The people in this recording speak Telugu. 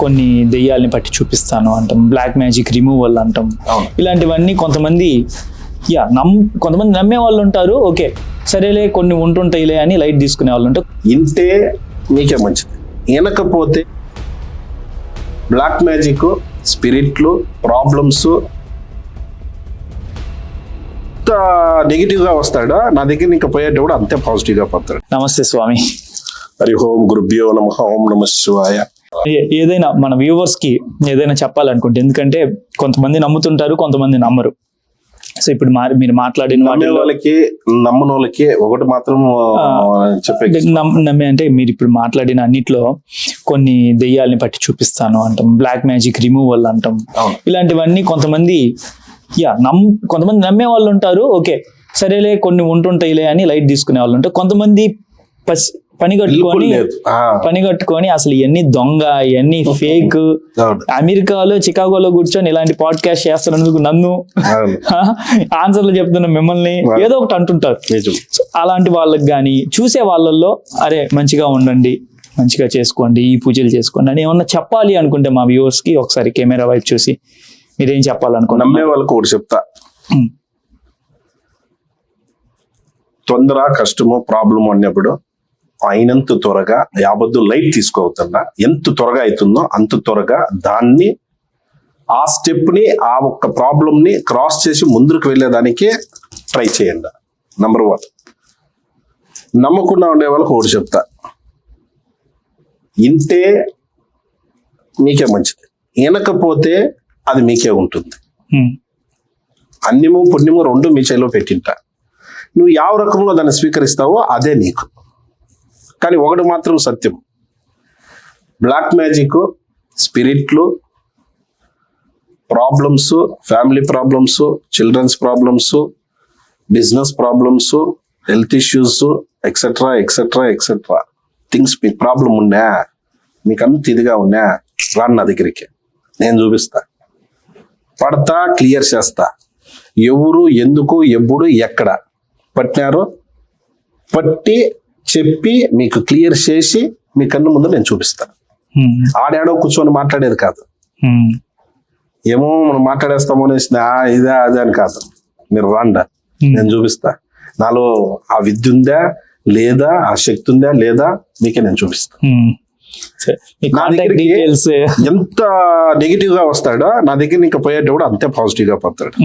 కొన్ని దెయ్యాలని పట్టి చూపిస్తాను అంటాం, బ్లాక్ మ్యాజిక్ రిమూవల్ అంటాం. ఇలాంటివన్నీ కొంతమంది కొంతమంది నమ్మే వాళ్ళు ఉంటారు. ఓకే సరేలే కొన్ని ఉంటుంటాయిలే అని లైట్ తీసుకునే వాళ్ళు ఉంటారు. ఇంటే మీకే మంచిది. వినకపోతే బ్లాక్ మ్యాజిక్, స్పిరిట్లు, ప్రాబ్లమ్స్ నెగిటివ్ గా వస్తాడా, నా దగ్గర ఇంకా పోయేటప్పుడు అంతే పాజిటివ్ గా పోతాడు. నమస్తే స్వామి. హరి ఓం గురుభ్యో నమః. ఓం నమః శివాయ. ఏదైనా మన వ్యూవర్స్ కి ఏదైనా చెప్పాలనుకుంటే, ఎందుకంటే కొంతమంది నమ్ముతుంటారు, కొంతమంది నమ్మరు. సో ఇప్పుడు మీరు మాట్లాడిన వాళ్ళకి నమ్మని వాళ్ళకి ఒకటి మాత్రం నమ్మే అంటే, మీరు ఇప్పుడు మాట్లాడిన అన్నిట్లో కొన్ని దెయ్యాలని పట్టి చూపిస్తాను అంటాం, బ్లాక్ మ్యాజిక్ రిమూవల్ అంటాం. ఇలాంటివన్నీ కొంతమంది కొంతమంది నమ్మే వాళ్ళు ఉంటారు. ఓకే సరేలే కొన్ని ఉంటుంటాయిలే అని లైట్ తీసుకునే వాళ్ళు ఉంటారు. కొంతమంది పని కట్టుకొని అసలు ఇవన్నీ దొంగ, ఇవన్నీ ఫేక్, అమెరికాలో చికాగోలో కూర్చొని ఇలాంటి పాడ్కాస్ట్ చేస్తున్నందుకు నన్ను ఆన్సర్లు చెప్తున్న మిమ్మల్ని ఏదో ఒకటి అంటుంటారు. అలాంటి వాళ్ళకి కానీ చూసే వాళ్ళల్లో అరే మంచిగా ఉండండి, మంచిగా చేసుకోండి, ఈ పూజలు చేసుకోండి అని ఏమన్నా చెప్పాలి అనుకుంటే మా వ్యూవర్స్ కి ఒకసారి కెమెరా వైపు చూసి మీరేం చెప్పాలనుకుంటే? నమ్మే వాళ్ళకి ఒకటి చెప్తా, తొందర కష్టము ప్రాబ్లము అన్నప్పుడు అయినంత త్వరగా యావద్దు లైట్ తీసుకోవద్దా. ఎంత త్వరగా అవుతుందో అంత త్వరగా దాన్ని, ఆ స్టెప్ ని, ఆ ఒక్క ప్రాబ్లం ని క్రాస్ చేసి ముందుకు వెళ్ళేదానికి ట్రై చేయండి. నంబర్ 1. నమ్మకుండా ఉండే వాళ్ళకి ఒకటి చెప్తా, ఇంటే మీకే మంచిది. వినకపోతే అది మీకే ఉంటుంది. అన్యము పుణ్యము రెండు మీ చేతిలో పెట్టింట. నువ్వు ಯಾವ రకంలో దాన్ని స్వీకరిస్తావో అదే నీకు. కానీ ఒకటి మాత్రం సత్యం, బ్లాక్ మ్యాజిక్, స్పిరిట్లు, problems, family problems, childrens problems, business problems, health issues, etcetera etcetera etcetera things మీకు ప్రాబ్లం ఉన్నా, మీకు అంత ఇదిగా ఉన్నా, రాను నా దగ్గరికి, నేను చూపిస్తా, పడతా, క్లియర్ చేస్తా. ఎవరు, ఎందుకు, ఎప్పుడు, ఎక్కడ పట్టినారో పట్టి చెప్పి మీకు క్లియర్ చేసి మీ కన్ను ముందు నేను చూపిస్తా. ఆడాడో కూర్చొని మాట్లాడేది కాదు. ఏమో మనం మాట్లాడేస్తామో ఇదే అదే అని కాదు. మీరు రాండా, నేను చూపిస్తా. నాలో ఆ విద్య ఉందా లేదా, ఆ శక్తి ఉందా లేదా, మీకే నేను చూపిస్తా. నా దగ్గరికి ఎంత నెగిటివ్ గా వస్తాడో నా దగ్గర ఇంకా పోయేటప్పుడు అంతే పాజిటివ్ గా పోతాడు.